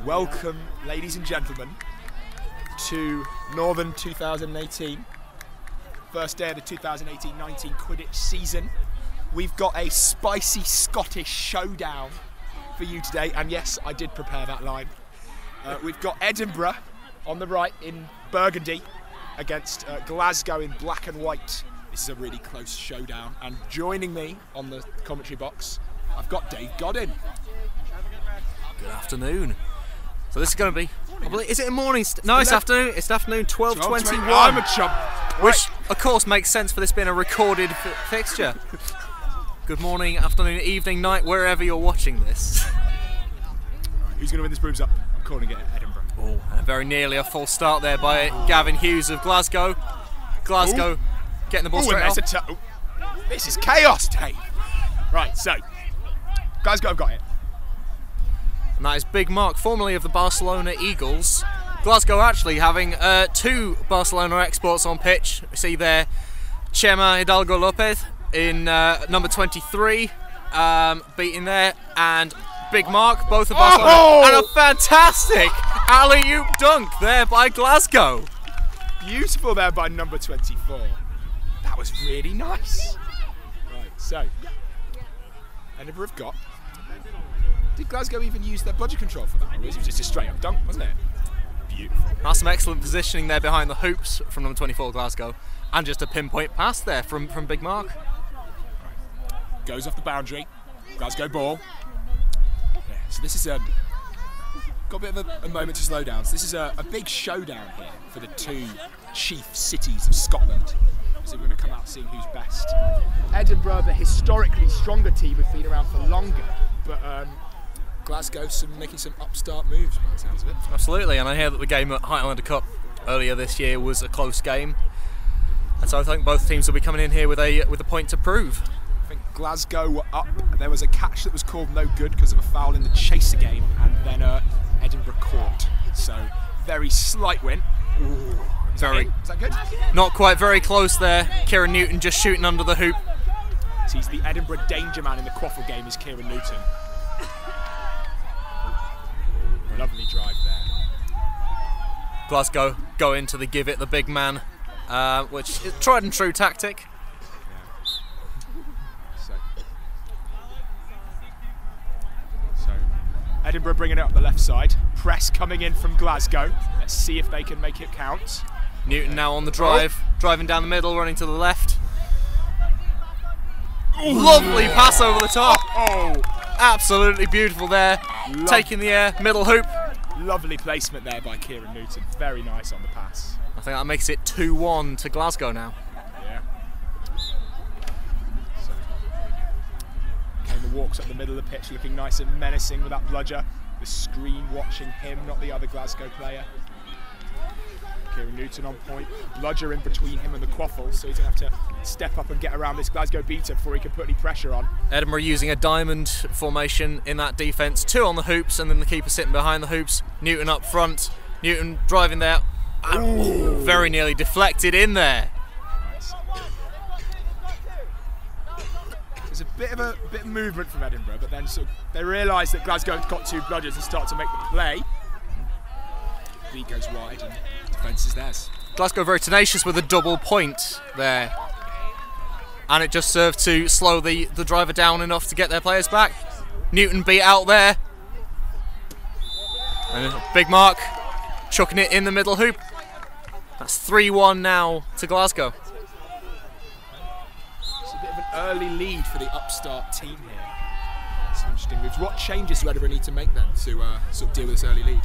Welcome, ladies and gentlemen, to Northern 2018. First day of the 2018-19 Quidditch season. We've got a spicy Scottish showdown for you today, and yes, I did prepare that line. We've got Edinburgh on the right in burgundy against Glasgow in black and white. This is a really close showdown, and joining me on the commentary box, I've got Dave Goddin. Good afternoon. So this is going to be, is it a morning? No, it's afternoon. It's afternoon, 12:21. I'm a chump. Which, of course, makes sense for this being a recorded fixture. Good morning, afternoon, evening, night, wherever you're watching this. Who's going to win this brooms up? I'm calling it Edinburgh. Oh, and very nearly a full start there by Gavin Hughes of Glasgow. Glasgow getting the ball straight off. This is chaos, Dave. Right, so Glasgow have got it. And that is Big Mark, formerly of the Barcelona Eagles. Glasgow actually having two Barcelona exports on pitch. We see there Chema Hidalgo Lopez in number 23, beating there, and Big Mark, both of Barcelona, and a fantastic alley-oop dunk there by Glasgow. Beautiful there by number 24. That was really nice. Right, so Edinburgh have got. Did Glasgow even use their budget control for that, or was it just a straight-up dunk, wasn't it? Beautiful. That's some excellent positioning there behind the hoops from number 24 Glasgow, and just a pinpoint pass there from Big Mark. Right. Goes off the boundary. Glasgow ball. Yeah, so this is got a bit of a moment to slow down. So this is a big showdown here for the two chief cities of Scotland. So we're going to come out seeing who's best. Edinburgh, the historically stronger team, have been around for longer, but Glasgow making some upstart moves by the sounds of it. Absolutely, and I hear that the game at Highlander Cup earlier this year was a close game, and so I think both teams will be coming in here with a point to prove. I think Glasgow were up. There was a catch that was called no good because of a foul in the chaser game, and then Edinburgh caught. So very slight win. Ooh, is that good? Not quite, very close there. Kieran Newton just shooting under the hoop. So he's the Edinburgh danger man in the quaffle game, is Kieran Newton. Lovely drive there. Glasgow go into the give it the big man, which is tried and true tactic. Yeah. So Edinburgh bringing it up the left side. Press coming in from Glasgow. Let's see if they can make it count. Newton now on the drive, driving down the middle, running to the left. Ooh. Lovely pass over the top. Absolutely beautiful there. Taking the air, middle hoop. Lovely placement there by Kieran Newton. Very nice on the pass. I think that makes it 2-1 to Glasgow now. Yeah. So, Kane walks up the middle of the pitch looking nice and menacing with that bludger. The screen watching him, not the other Glasgow player. Kieran Newton on point. Bludger in between him and the quaffle, so he's going to have to step up and get around this Glasgow beater before he can put any pressure on. Edinburgh using a diamond formation in that defence. Two on the hoops, and then the keeper sitting behind the hoops. Newton up front. Newton driving there. Very nearly deflected in there. Nice. There's a bit of movement from Edinburgh, but then sort of they realise that Glasgow have got two bludgers and start to make the play. Lead goes wide and defence is theirs. Glasgow very tenacious with a double point there, and it just served to slow the driver down enough to get their players back. Newton beat out there, and Big Mark chucking it in the middle hoop. That's 3-1 now to Glasgow. It's a bit of an early lead for the upstart team here. Some interesting moves. What changes do Edinburgh need to make then to sort of deal with this early lead?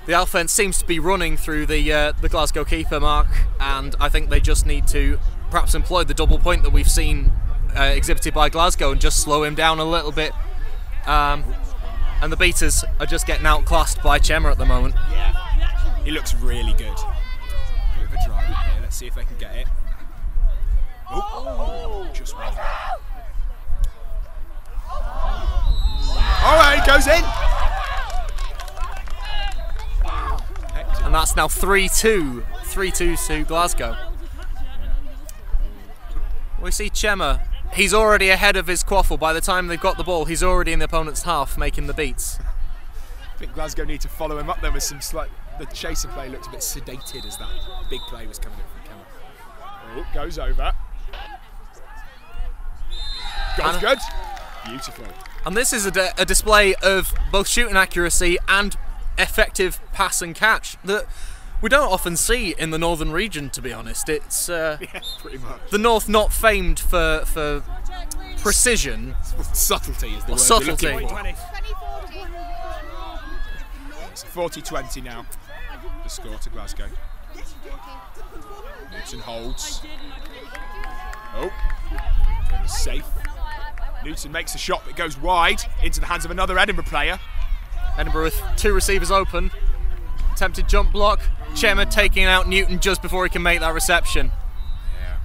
The offence seems to be running through the Glasgow keeper, Mark, and I think they just need to perhaps employ the double point that we've seen exhibited by Glasgow and just slow him down a little bit. And the beaters are just getting outclassed by Chema at the moment. Yeah, he looks really good. Bit of a drive in here. Let's see if they can get it. Just one. All right, goes in. And that's now 3-2 to Glasgow. We see Chema. He's already ahead of his quaffle. By the time they've got the ball, he's already in the opponent's half, making the beats. think Glasgow need to follow him up there with some slight... The chaser play looked a bit sedated as that big play was coming in from Kemmer. Oh, goes over. Goes good. Beautiful. And this is a display of both shooting accuracy and effective pass and catch that we don't often see in the northern region, to be honest. It's Yeah, pretty much. the north not famed for precision. Subtlety is the word subtlety. we're looking for. It's 40-20 now. The score to Glasgow. Newton holds. Oh, game is safe. Newton makes a shot that goes wide into the hands of another Edinburgh player. Edinburgh with two receivers open. Attempted jump block. Chema taking out Newton just before he can make that reception. Yeah.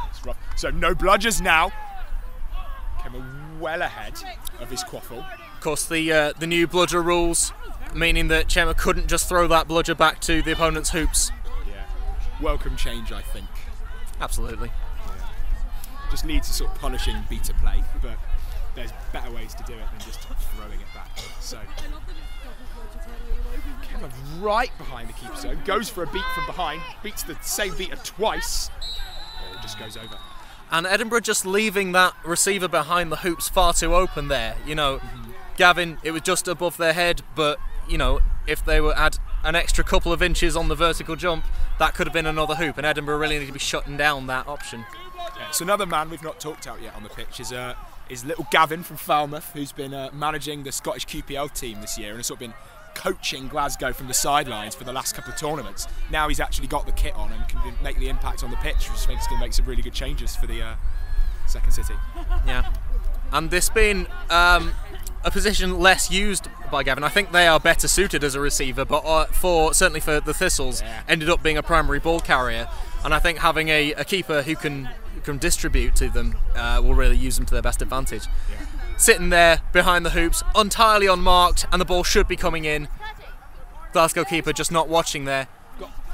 It's rough. So no bludgers now. Kemmer well ahead of his quaffle. Of course, the new bludger rules, meaning that Chema couldn't just throw that bludger back to the opponent's hoops. Yeah. Welcome change, I think. Absolutely. Just leads to sort of punishing beta play, but there's better ways to do it than just throwing it back. So Kemmer right behind the keeper zone, goes for a beat from behind, beats the same beater twice. Oh, it just goes over. And Edinburgh just leaving that receiver behind the hoops far too open there. You know, Gavin, it was just above their head, but you know, if they were had an extra couple of inches on the vertical jump, that could have been another hoop, and Edinburgh really need to be shutting down that option. Yeah, so another man we've not talked out yet on the pitch is little Gavin from Falmouth, who's been managing the Scottish QPL team this year and has sort of been coaching Glasgow from the sidelines for the last couple of tournaments. Now he's actually got the kit on and can make the impact on the pitch, which makes going to make some really good changes for the second city. Yeah, and this being a position less used by Gavin, I think they are better suited as a receiver, but certainly for the Thistles, ended up being a primary ball carrier, and I think having a keeper who can distribute to them will really use them to their best advantage. Yeah. Sitting there behind the hoops, entirely unmarked, and the ball should be coming in. Glasgow keeper just not watching there.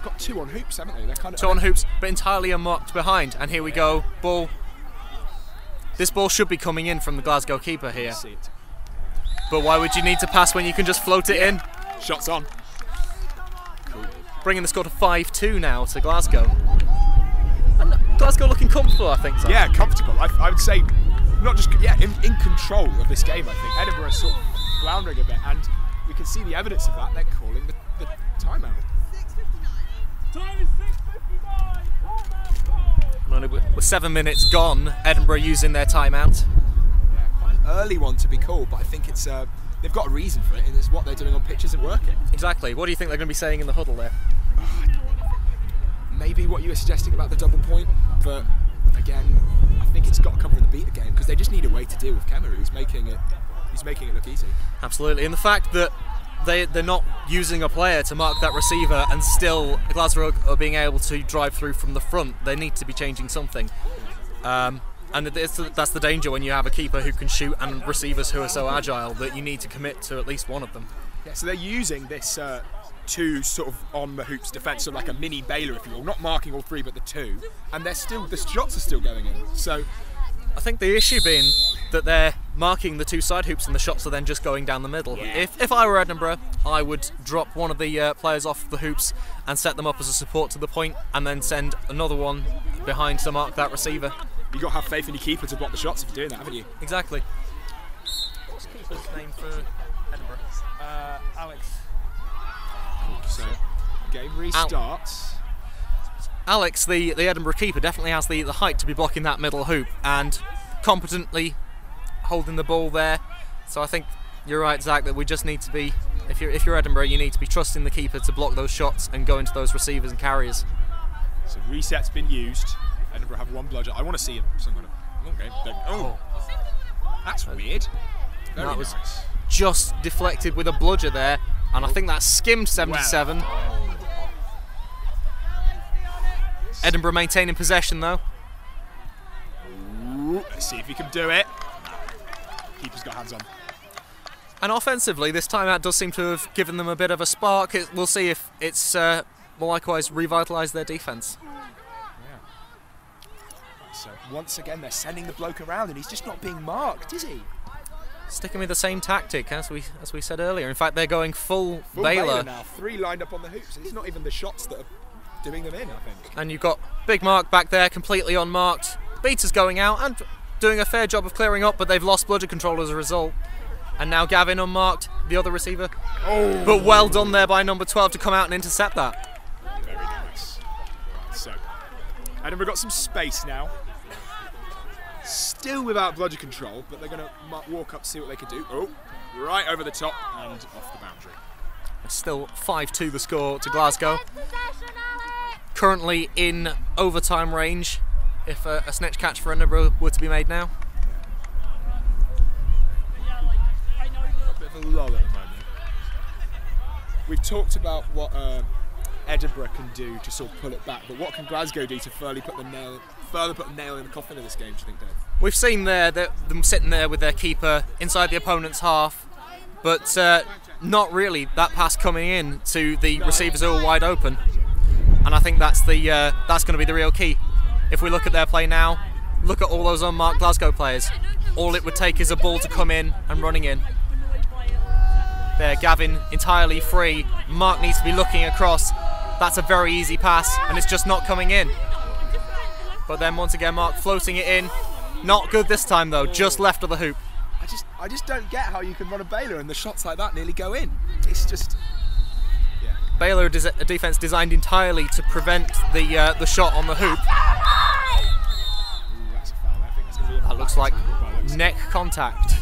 Got two on hoops, haven't they? They're kind of two on hoops, but entirely unmarked behind. And here we go, ball. This ball should be coming in from the Glasgow keeper here. See it. But why would you need to pass when you can just float it in? Shots on. Cool. Bringing the score to 5-2 now to Glasgow. And Glasgow looking comfortable, I think. So. Yeah, comfortable. I would say, not just in control of this game. I think Edinburgh is sort of floundering a bit, and we can see the evidence of that. They're calling the timeout. Time is 6:59. And only with 7 minutes gone, Edinburgh using their timeout. Yeah, quite an early one to be called, but I think it's they've got a reason for it, and it's what they're doing on pitch isn't working. Exactly. What do you think they're going to be saying in the huddle there? Maybe what you were suggesting about the double point, but again, I think it's got to come from the beta game because they just need a way to deal with Kemmer, who's making it look easy. Absolutely, and the fact that they're not using a player to mark that receiver and still Glasgow are being able to drive through from the front, they need to be changing something. And that's the danger when you have a keeper who can shoot and receivers who are so agile that you need to commit to at least one of them. Yeah, so they're using this two sort of on the hoops defence, sort of like a mini Baylor, if you will, not marking all three but the two, and the shots are still going in. So I think the issue being that they're marking the two side hoops and the shots are then just going down the middle. Yeah. If I were Edinburgh, I would drop one of the players off the hoops and set them up as a support to the point, and then send another one behind to mark that receiver. you've got to have faith in your keeper to block the shots if you're doing that, haven't you? Exactly. What's the keeper's name for Edinburgh? Alex. So, game restarts. Alex, the Edinburgh keeper, definitely has the height to be blocking that middle hoop and competently holding the ball there. So I think you're right, Zach, that we just need to be, if you're Edinburgh, you need to be trusting the keeper to block those shots and go into those receivers and carriers. So reset's been used. Edinburgh have one bludger. I want to see some kind of. Okay. Oh, that's weird. Very that was nice. Just deflected with a bludger there, and I think that skimmed 77. Wow. Edinburgh maintaining possession though. Ooh, let's see if he can do it. Keeper's got hands on. And offensively, this timeout does seem to have given them a bit of a spark. We'll see if it's will likewise revitalise their defence. Yeah. So once again, they're sending the bloke around, and he's just not being marked, is he? Sticking with the same tactic as we said earlier. In fact, they're going full Baylor now. 3 lined up on the hoops. It's not even the shots that are doing them in, I think. And you've got Big Mark back there, completely unmarked. Beater's going out and doing a fair job of clearing up, but they've lost bludger control as a result. And now Gavin unmarked, the other receiver. Oh. But well done there by number 12 to come out and intercept that. Very nice. Right, so, Edinburgh got some space now. Still without bludger control, but they're going to walk up, see what they can do. Oh, right over the top and off the boundary. Still 5-2 the score to Glasgow. Currently in overtime range if a snitch catch for Edinburgh were to be made now. A bit of a lull at the moment. We've talked about what Edinburgh can do to sort of pull it back, but what can Glasgow do to further put the nail in the coffin of this game, do you think, Dave? We've seen there them sitting there with their keeper inside the opponent's half, but not really that pass coming in to the receivers who are wide open. And I think that's going to be the real key. If we look at their play now, look at all those unmarked Glasgow players. All it would take is a ball to come in and running in. There, Gavin entirely free. Mark needs to be looking across. That's a very easy pass, and it's just not coming in. But then once again, Mark floating it in. Not good this time though, just left of the hoop. I just don't get how you can run a Baylor and the shots like that nearly go in. It's just... yeah. Baylor a defence designed entirely to prevent the shot on the hoop. Ooh, that's a foul. I think that's going to be That looks like neck contact.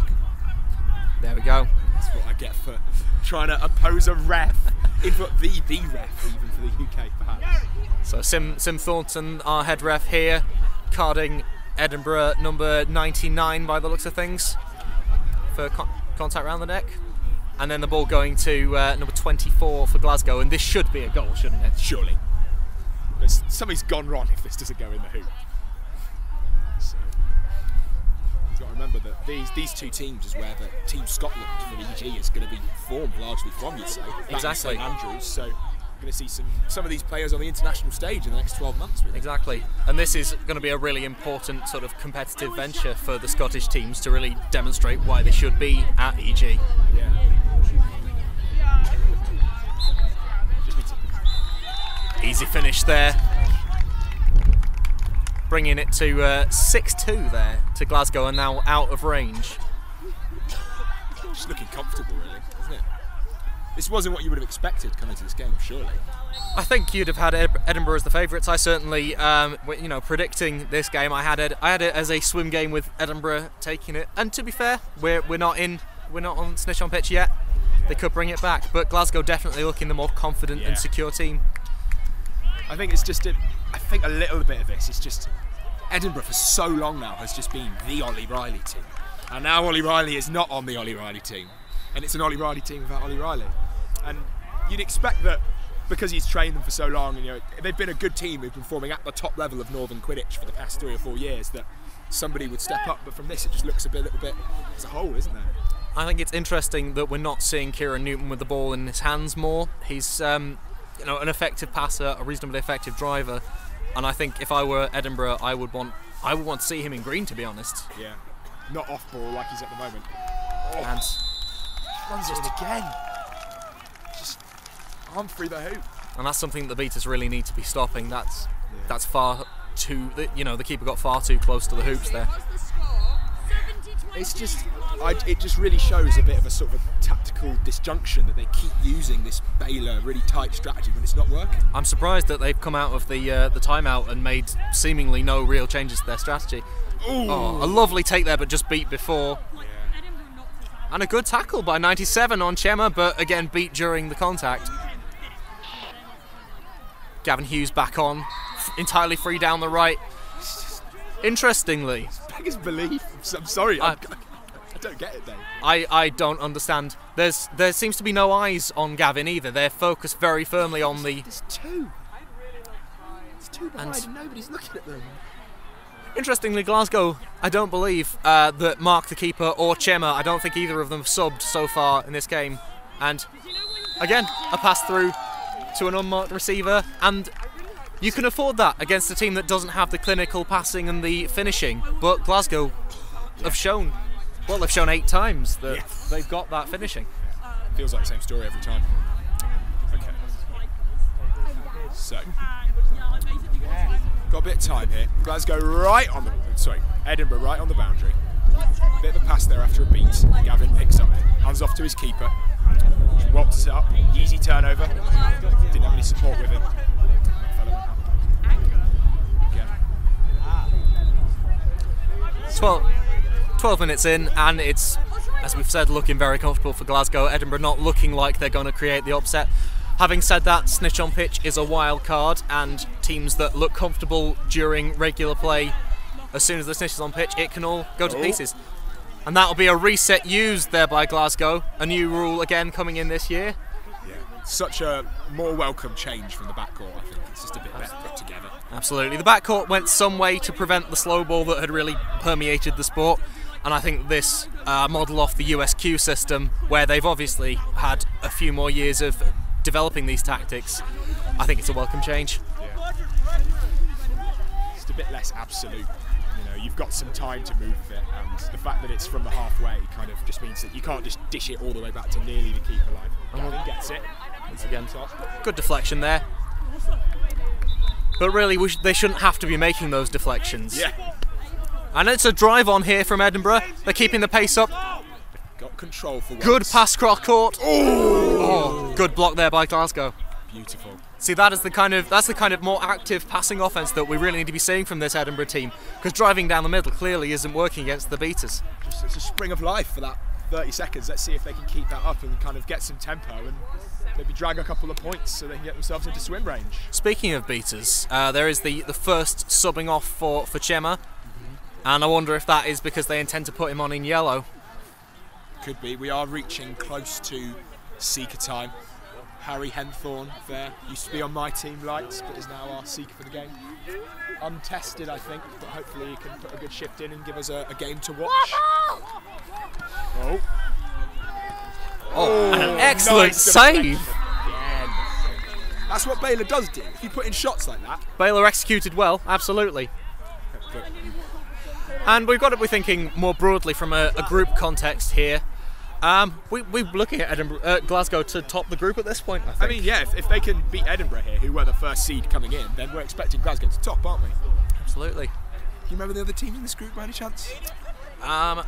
There we go. That's what I get for trying to oppose a ref. In fact, the ref, even for the UK, perhaps. So Sim Thornton, our head ref here, carding Edinburgh number 99 by the looks of things for contact around the neck. And then the ball going to number 24 for Glasgow, and this should be a goal, shouldn't it? Surely. Something's gone wrong if this doesn't go in the hoop. So, you've got to remember that these two teams is where the Team Scotland for the EG is going to be formed largely from, you'd say. Exactly. St Andrews, so we're going to see some of these players on the international stage in the next 12 months. Really. Exactly. And this is going to be a really important sort of competitive venture for the Scottish teams to really demonstrate why they should be at EG. Yeah. Easy finish there. Bringing it to 6-2 there to Glasgow, and now out of range. Just looking comfortable, really, isn't it? This wasn't what you would have expected coming to this game, surely. I think you'd have had Edinburgh as the favourites. I certainly, predicting this game, I had it as a swim game with Edinburgh taking it. And to be fair, we're not on snitch on pitch yet. They could bring it back, but Glasgow definitely looking the more confident and secure team. I think it's just I think a little bit of this is just Edinburgh for so long now has just been the Ollie Riley team, and now Ollie Riley is not on the Ollie Riley team, and it's an Ollie Riley team without Ollie Riley. And you'd expect that because he's trained them for so long, and they've been a good team who've been performing at the top level of Northern Quidditch for the past 3 or 4 years, that somebody would step up. But from this, it just looks a little bit as a whole, isn't there? I think it's interesting that we're not seeing Kieran Newton with the ball in his hands more. He's an effective passer, a reasonably effective driver, and I think if I were Edinburgh, I would want to see him in green, to be honest. Yeah, not off ball like he's at the moment. And runs it again. Just arm through the hoop. And that's something that the Beaters really need to be stopping. That's far too. The keeper got far too close to the hoops there. It's just, it just really shows a bit of a sort of a tactical disjunction that they keep using this Baylor really tight strategy when it's not working. I'm surprised that they've come out of the timeout and made seemingly no real changes to their strategy. Ooh. Oh, a lovely take there, but just beat before. Yeah. And a good tackle by 97 on Chema, but again beat during the contact. Gavin Hughes back on, entirely free down the right. Interestingly, Beggars belief. I'm sorry, I don't get it, Dave. I don't understand. There seems to be no eyes on Gavin either. They're focused very firmly on the. There's two. It's two behind and nobody's looking at them. Interestingly, Glasgow, I don't believe that Mark the keeper or Chema, I don't think either of them have subbed so far in this game. And again, a pass through to an unmarked receiver, and you can afford that against a team that doesn't have the clinical passing and the finishing, but Glasgow have shown Well, they've shown 8 times that they've got that finishing. Feels like the same story every time. Okay. So, got a bit of time here. Glasgow right on the, Edinburgh right on the boundary. Bit of a pass there after a beat. Gavin picks up, hands off to his keeper. Walks it up, easy turnover. Didn't have any support with him. Again. 12 minutes in, and it's, as we've said, looking very comfortable for Glasgow. Edinburgh not looking like they're going to create the upset. Having said that, snitch on pitch is a wild card, and teams that look comfortable during regular play, as soon as the snitch is on pitch, it can all go to pieces. And that'll be a reset used there by Glasgow. A new rule again coming in this year. Yeah, such a more welcome change from the backcourt, I think. It's just a bit better put together. Absolutely. The backcourt went some way to prevent the slow ball that had really permeated the sport. And I think this model off the USQ system, where they've obviously had a few more years of developing these tactics, I think it's a welcome change. Yeah. Just a bit less absolute. You know, you've got some time to move it, and the fact that it's from the halfway kind of just means that you can't just dish it all the way back to nearly the keeper line. Gavin gets it. Once again, good deflection there. But really, they shouldn't have to be making those deflections. Yeah. And it's a drive on here from Edinburgh. They're keeping the pace up. Got control for once. Good pass cross court. Oh, good block there by Glasgow. Beautiful. See, that's the kind of more active passing offense that we really need to be seeing from this Edinburgh team, because driving down the middle clearly isn't working against the beaters. It's a spring of life for that 30 seconds. Let's see if they can keep that up and kind of get some tempo and maybe drag a couple of points so they can get themselves into swim range. Speaking of beaters, there is the first subbing off for Chema, and I wonder if that is because they intend to put him on in yellow. Could be. We are reaching close to seeker time. Harry Henthorne there, used to be on my team lights, but is now our seeker for the game. Untested, I think, but hopefully he can put a good shift in and give us a game to watch. Oh, an excellent save! Again. That's what Baylor does do. If you put in shots like that. Baylor executed well, absolutely. And we've got to be thinking more broadly from a group context here. We're looking at Glasgow to top the group at this point, I think. I mean, yeah, if they can beat Edinburgh here, who were the first seed coming in, then we're expecting Glasgow to top, aren't we? Absolutely. Do you remember the other teams in this group by any chance? We can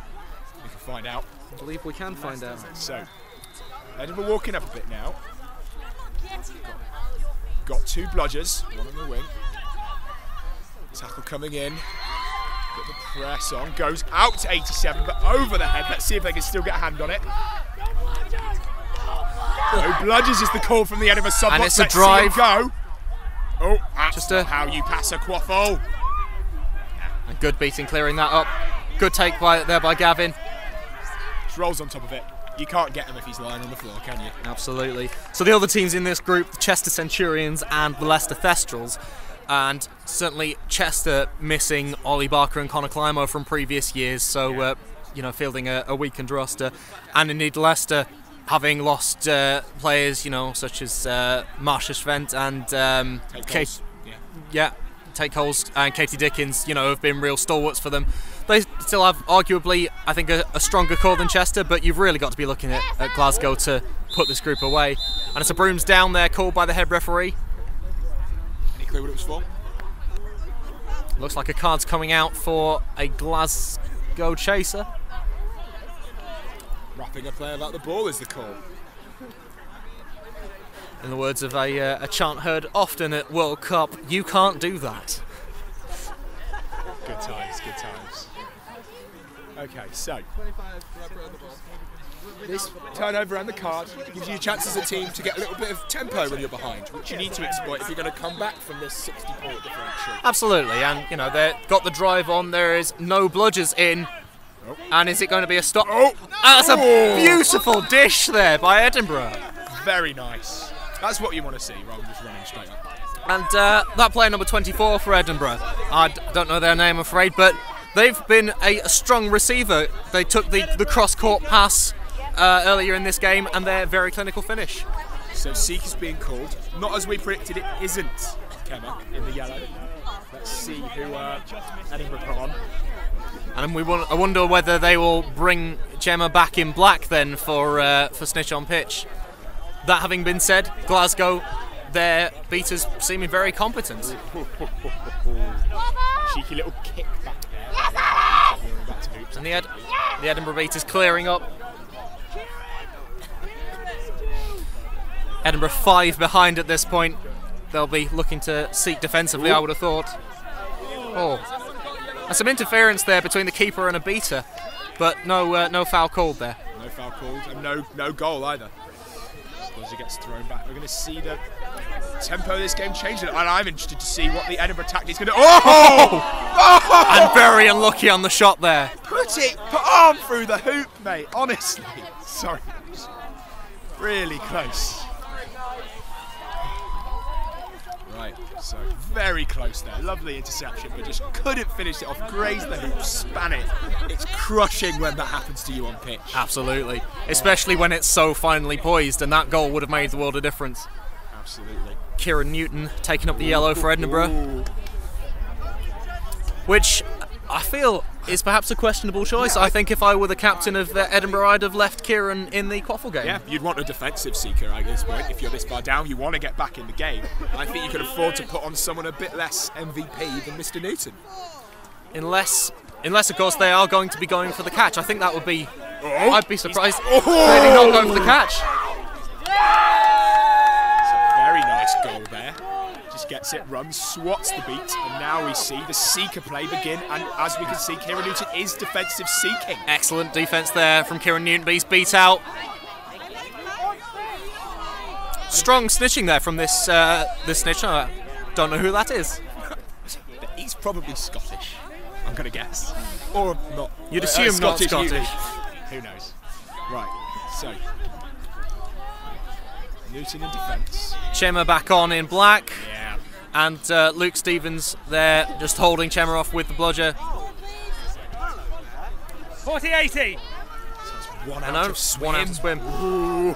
find out. I believe we can find out. So, Edinburgh walking up a bit now. Got 2 bludgers, one on the wing. Tackle coming in. Put the press on, goes out to 87, but over the head. Let's see if they can still get a hand on it. No bludgers is the call from the Edinburgh sub. And it's a drive. Go. Oh, that's just not how you pass a quaffle. A good beating, clearing that up. Good take there by Gavin. Just rolls on top of it. You can't get him if he's lying on the floor, can you? Absolutely. So the other teams in this group, the Chester Centurions and the Leicester Thestrals. And certainly Chester missing Ollie Barker and Connor Climo from previous years, so fielding a weakened roster, and indeed Leicester having lost players, such as Marsha Svent and Tate Coles and Katie Dickens, have been real stalwarts for them. They still have arguably, I think, a stronger core than Chester, but you've really got to be looking at Glasgow to put this group away. And it's a brooms down there called by the head referee. Clue what it was for? Looks like a card's coming out for a Glasgow chaser. Wrapping a player about the ball is the call. In the words of a chant heard often at World Cup, you can't do that. Good times, good times. Okay, so this turnover and the card gives you a chance as a team to get a little bit of tempo when you're behind, which you need to exploit if you're going to come back from this 60-point differential. Absolutely, and they've got the drive on. There is no bludgers in, and is it going to be a stop? That's a beautiful dish there by Edinburgh. Very nice. That's what you want to see, rather than just running straight up. And that player number 24 for Edinburgh, I don't know their name, I'm afraid, but they've been a strong receiver. They took the cross-court pass earlier in this game, and their very clinical finish. So Seek is being called. Not as we predicted, it isn't Kemmer in the yellow. Let's see who Edinburgh put on. And I wonder whether they will bring Gemma back in black then for Snitch on pitch. That having been said, Glasgow, their beaters seeming very competent. Cheeky little kick back there. And the Edinburgh beaters clearing up. Edinburgh 5 behind at this point. They'll be looking to seek defensively, I would have thought. Oh, and some interference there between the keeper and a beater, but no foul called there. No foul called, and no goal either. As he gets thrown back, we're going to see the tempo of this game change, and I'm interested to see what the Edinburgh tactic is going to. Oh! And very unlucky on the shot there. Put arm through the hoop, mate. Honestly, sorry, really close. Right, so very close there. Lovely interception, but just couldn't finish it off. Grazed the hoop, span it. It's crushing when that happens to you on pitch. Absolutely, especially when it's so finely poised, and that goal would have made the world of difference. Absolutely. Kieran Newton taking up the yellow for Edinburgh, which I feel is perhaps a questionable choice. I think if I were the captain of Edinburgh, I'd have left Kieran in the quaffle game. Yeah, you'd want a defensive seeker at this point. If you're this far down, you want to get back in the game. I think you could afford to put on someone a bit less MVP than Mr. Newton. Unless of course, they are going to be going for the catch. I think that would be... Oh, I'd be surprised if they're not going for the catch. It's a very nice goal there. Just gets it, runs, swats the beat, and now we see the seeker play begin, and as we can see, Kieran Newton is defensive seeking. Excellent defence there from Kieran Newton, but he's beat out. Strong snitching there from this snitch. I don't know who that is. He's probably Scottish, I'm going to guess. Or not. You'd assume not Scottish. Who knows? Right, so... Newton in defence. Chema back on in black. Yeah. And Luke Stevens there just holding Chema off with the bludger. 40-80. So one out of swim. Ooh.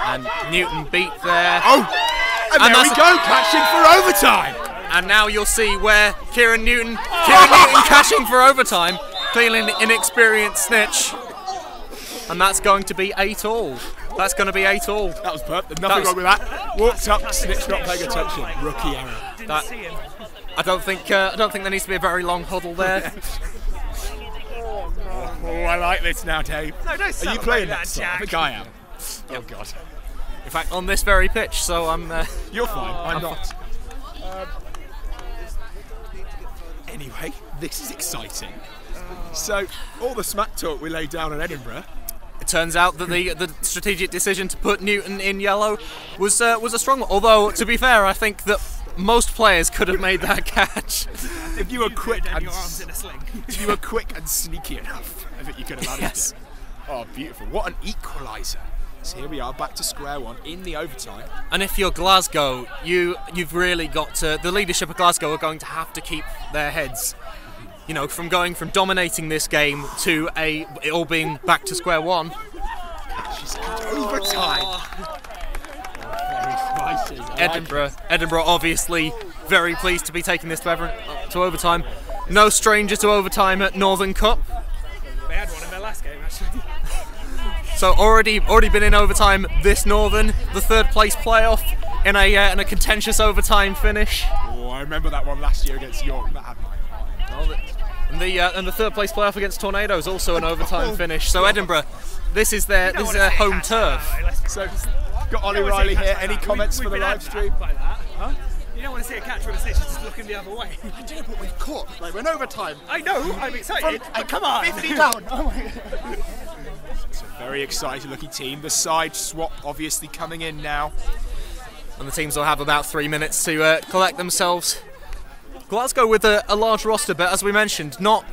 And Newton beat there. Oh! And there we go, catching for overtime. And now you'll see where Kieran Newton catching for overtime. Clearly an inexperienced snitch. And that's going to be 8-all. That's going to be 8-all. That was perfect. Nothing wrong with that. Walked up, snitch not paying attention. Rookie error. I don't think there needs to be a very long huddle there. Oh, I like this now, Dave. No, don't Are you playing that, Jack? I think I am. Oh God. In fact, on this very pitch, so I'm... You're fine, I'm not. Anyway, this is exciting. So, all the smack talk we laid down on Edinburgh. It turns out that the strategic decision to put Newton in yellow was a strong one. Although, to be fair, I think that most players could have made that catch. If you were quick and your arms in a sling. if you were quick and sneaky enough, I think you could have managed it. Oh, beautiful! What an equaliser! So here we are, back to square one in the overtime. And if you're Glasgow, you've really got to. The leadership of Glasgow are going to have to keep their heads. You know, from going from dominating this game to it all being back to square one. She's got overtime. Oh, very spicy. Edinburgh obviously very pleased to be taking this to overtime. No stranger to overtime at Northern Cup. They had one in their last game, actually. So already been in overtime this Northern, the third place playoff in a contentious overtime finish. Oh, I remember that one last year against York. That had my heart. And the third place playoff against Tornadoes also an overtime finish. So Edinburgh, this is their home turf. So got Ollie Riley here. Any comments for the live stream? Like that, huh? You don't want to see a catch with a snitch just looking the other way. I do, but we've caught. Like, we're in overtime. I know. I'm excited. Come on, 50 down. Oh my God. It's a very exciting looking team. The side swap obviously coming in now. And the teams will have about 3 minutes to collect themselves. Glasgow with a large roster, but as we mentioned, not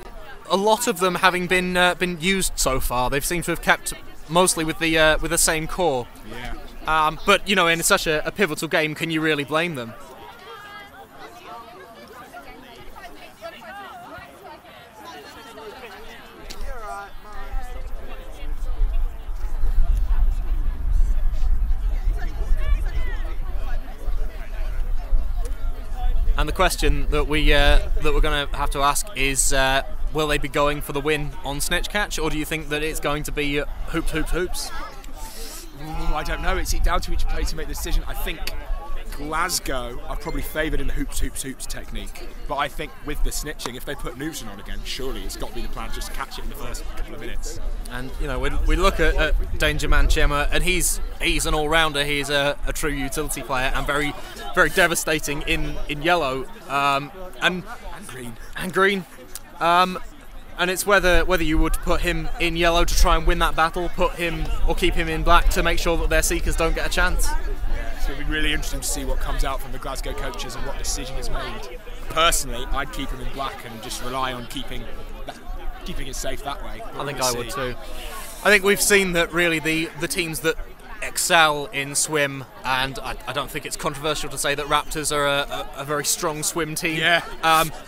a lot of them having been used so far. They've seemed to have kept mostly with the same core. Yeah. But you know, in such a pivotal game, can you really blame them? And the question that we're going to have to ask is will they be going for the win on snitch catch, or do you think that it's going to be hoops, hoops, hoops? I don't know. It's down to each player to make the decision. I think Glasgow are probably favoured in the hoops, hoops, hoops technique. But I think with the snitching, if they put Newton on again, surely it's got to be the plan just to catch it in the first couple of minutes. And you know, we look at Danger Man Chema, and he's an all-rounder. He's a true utility player and very, very devastating in yellow and green. And it's whether you would put him in yellow to try and win that battle, put him or keep him in black to make sure that their seekers don't get a chance. It's going to be really interesting to see what comes out from the Glasgow coaches and what decision is made. Personally, I'd keep him in black and just rely on keeping it safe that way. I think I would too. I think we've seen that really the teams that excel in swim, and I don't think it's controversial to say that Raptors are a very strong swim team. Yeah.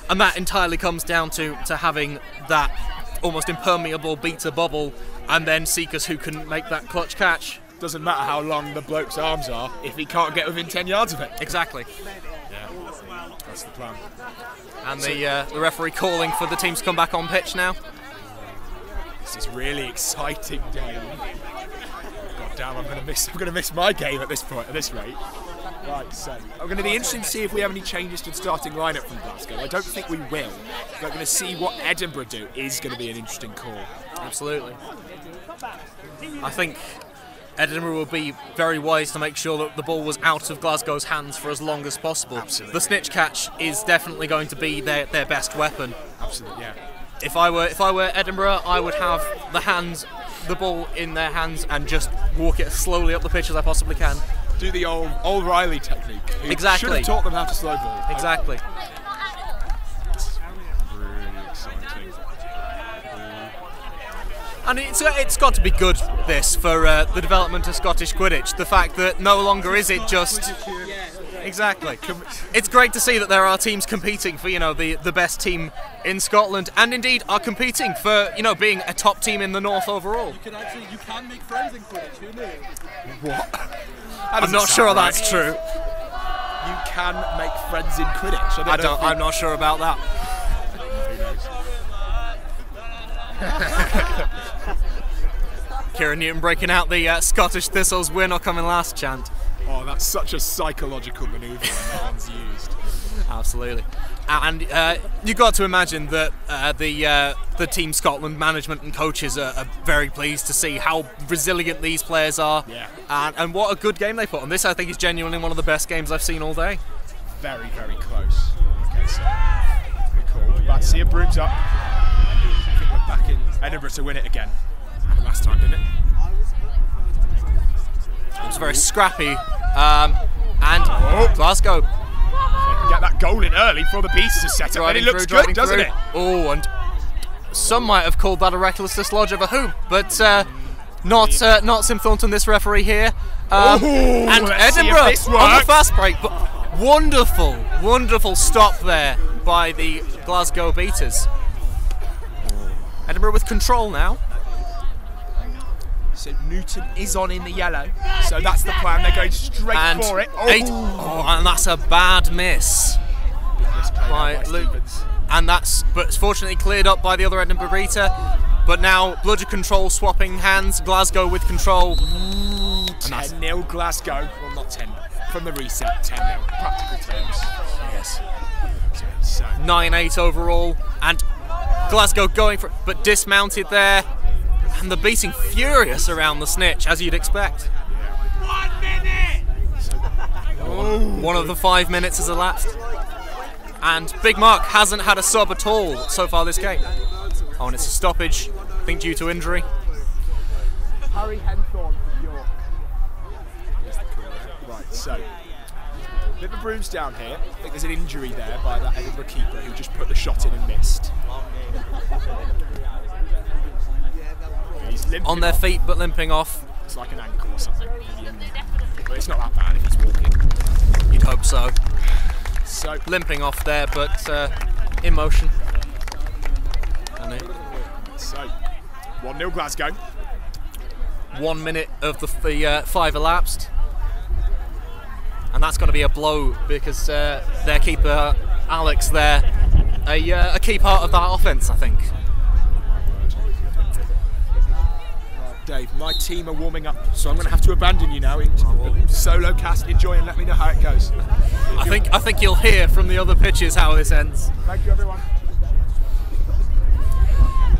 And that entirely comes down to having that almost impermeable beta bubble, and then seekers who can make that clutch catch. Doesn't matter how long the bloke's arms are if he can't get within 10 yards of it. Exactly. Yeah, that's the plan. And the referee calling for the teams to come back on pitch now. This is really exciting, Dave. God damn, I'm gonna miss my game at this point, at this rate. Right, so I'm going to be interested to see if we have any changes to the starting lineup from Glasgow. I don't think we will, but I'm going to see what Edinburgh do. Is going to be an interesting call. Absolutely. I think Edinburgh will be very wise to make sure that the ball was out of Glasgow's hands for as long as possible. Absolutely. The snitch catch is definitely going to be their best weapon. Absolutely, yeah. If I were Edinburgh, I would have the ball in their hands and just walk it as slowly up the pitch as I possibly can. Do the old Riley technique. Exactly. Should have taught them how to slow ball. Exactly. Really exciting. And it's got to be good, this, for the development of Scottish Quidditch. The fact that no longer is it just... Exactly. It's great to see that there are teams competing for, the best team in Scotland, and indeed are competing for, being a top team in the north overall. You can make friends in Quidditch, who knew? What? I'm not sure that's true. You can make friends in Quidditch. I'm not sure about that. Who knows? Kieran Newton breaking out the Scottish Thistles "We're not coming last" chant. Oh, that's such a psychological manoeuvre when that one's used. Absolutely. And you've got to imagine that the Team Scotland management and coaches are very pleased to see how resilient these players are. Yeah. And what a good game they put on. This, I think, is genuinely one of the best games I've seen all day. Very, very close. Okay, so pretty cool. Back, see your brooms up. I think we're back in Edinburgh to win it again. Happened last time, didn't it? It was very scrappy. And Glasgow. Get that goal in early before the beasts are set up, and it looks good, doesn't it? Oh, and some might have called that a reckless dislodge of a hoop, but not Sim Thornton, this referee here. And Edinburgh on the fast break, but wonderful stop there by the Glasgow beaters. Edinburgh with control now. So Newton is on in the yellow, so that's the plan. They're going straight and for it. And that's a bad miss by Luke. And but it's fortunately cleared up by the other Edinburgh beater. But now Bludger control swapping hands. Glasgow with control. 10-0 Glasgow. Well, not 10 from the reset. 10-0 practical terms. Yes. So 9-8 overall, and Glasgow going for it, but dismounted there. And the beating furious around the snitch, as you'd expect. 1 minute! One of the 5 minutes has elapsed. And Big Mark hasn't had a sub at all so far this game. Oh, and it's a stoppage, I think due to injury. Harry Henthorne from York. Right, so bit of brooms down here. I think there's an injury there by that Edinburgh keeper who just put the shot in and missed. On their feet but limping off. It's like an ankle or something. But it's not that bad if he's walking. You'd hope so. So limping off there, but in motion. So 1-0 Glasgow. 1 minute of the 5 elapsed. And that's going to be a blow because their keeper Alex there a key part of that offence, I think. Dave, my team are warming up, so I'm going to have to abandon you now in solo cast. Enjoy and let me know how it goes. I think you'll hear from the other pitches how this ends. Thank you, everyone.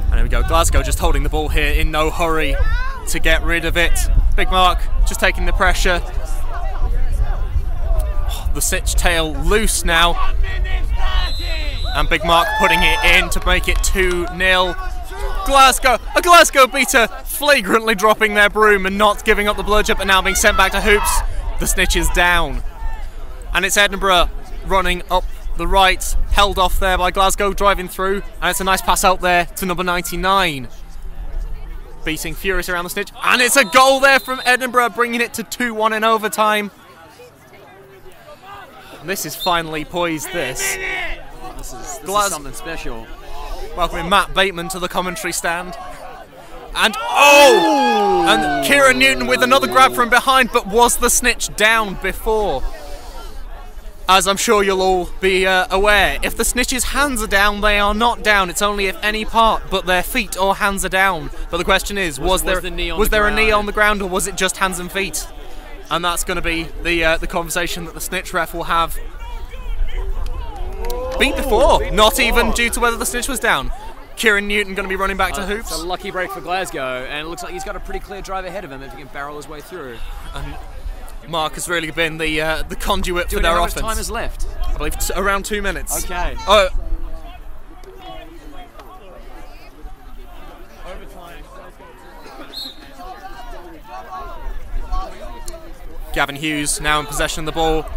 And there we go, Glasgow just holding the ball here in no hurry to get rid of it. Big Mark just taking the pressure. The Snitch tail loose now. And Big Mark putting it in to make it 2-0. A Glasgow beater flagrantly dropping their broom and not giving up the bludgeon, but now being sent back to hoops. The Snitch is down. And it's Edinburgh running up the right, held off there by Glasgow, driving through, and it's a nice pass out there to number 99. Beating furious around the Snitch, and it's a goal there from Edinburgh, bringing it to 2-1 in overtime. And this is finally poised, this. This is something special. Welcoming Matt Bateman to the commentary stand. And and Kieran Newton with another grab from behind, but was the Snitch down before? As I'm sure you'll all be aware, if the Snitch's hands are down, they are not down. It's only if any part but their feet or hands are down. But the question is, was there a knee on the ground, or was it just hands and feet? And that's going to be the conversation that the Snitch ref will have. Beat before, not even due to whether the Snitch was down. Kieran Newton going to be running back to hoops. It's a lucky break for Glasgow, and it looks like he's got a pretty clear drive ahead of him if he can barrel his way through. And Mark has really been the conduit for their how offense. much time is left? I believe around 2 minutes. Okay. Oh. Gavin Hughes now in possession of the ball.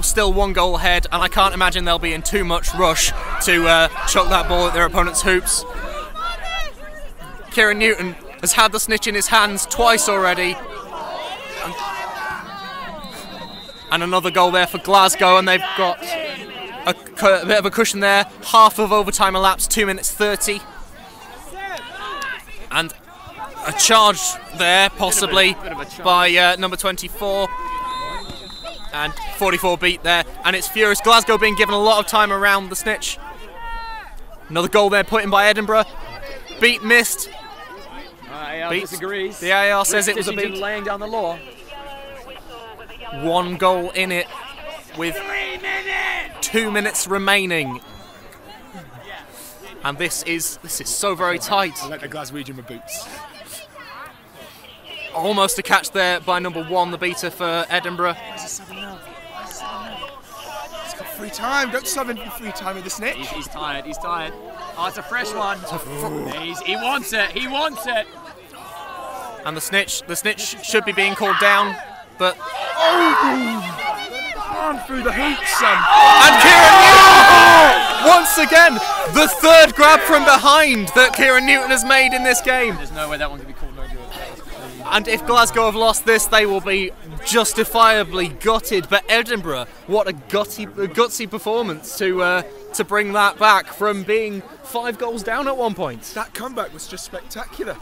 Still 1 goal ahead, and I can't imagine they'll be in too much rush to chuck that ball at their opponent's hoops. Kieran Newton has had the Snitch in his hands twice already. And another goal there for Glasgow, and they've got a bit of a cushion there. Half of overtime elapsed, 2 minutes 30. And a charge there, possibly, by number 24. And 44 beat there, and it's furious. Glasgow being given a lot of time around the Snitch. Another goal there put in by Edinburgh. Beat missed. AR disagrees. The AR says it was a beat. Laying down the law. 1 goal in it with 2 minutes remaining. And this is so very tight. I like the Glaswegian with boots. Almost a catch there by number 1, the beater for Edinburgh. He's got free time. Don't sub in for free time with the Snitch. He's tired. Oh, it's a fresh one. He wants it. He wants it. And the Snitch should be being called down, but Run through the hoops, son. And Kieran Newton! Once again, the 3rd grab from behind that Kieran Newton has made in this game. There's no way that one could be called no good. And if Glasgow have lost this, they will be justifiably gutted. But Edinburgh, what a gutsy performance to bring that back from being 5 goals down at one point. That comeback was just spectacular.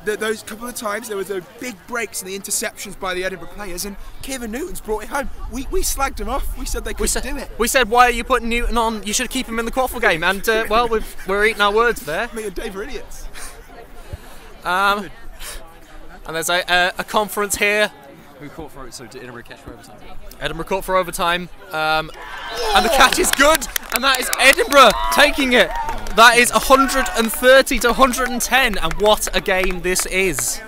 Those couple of times there was those big breaks and the interceptions by the Edinburgh players, and Kieran Newton's brought it home. We slagged him off. We said they couldn't do it. We said, why are you putting Newton on? You should keep him in the quaffle game. And well, we're eating our words there. Me and Dave are idiots. And there's a conference here. Who caught for it? So did Edinburgh catch for overtime? Edinburgh caught for overtime. And the catch is good. And that is Edinburgh taking it. That is 130 to 110. And what a game this is.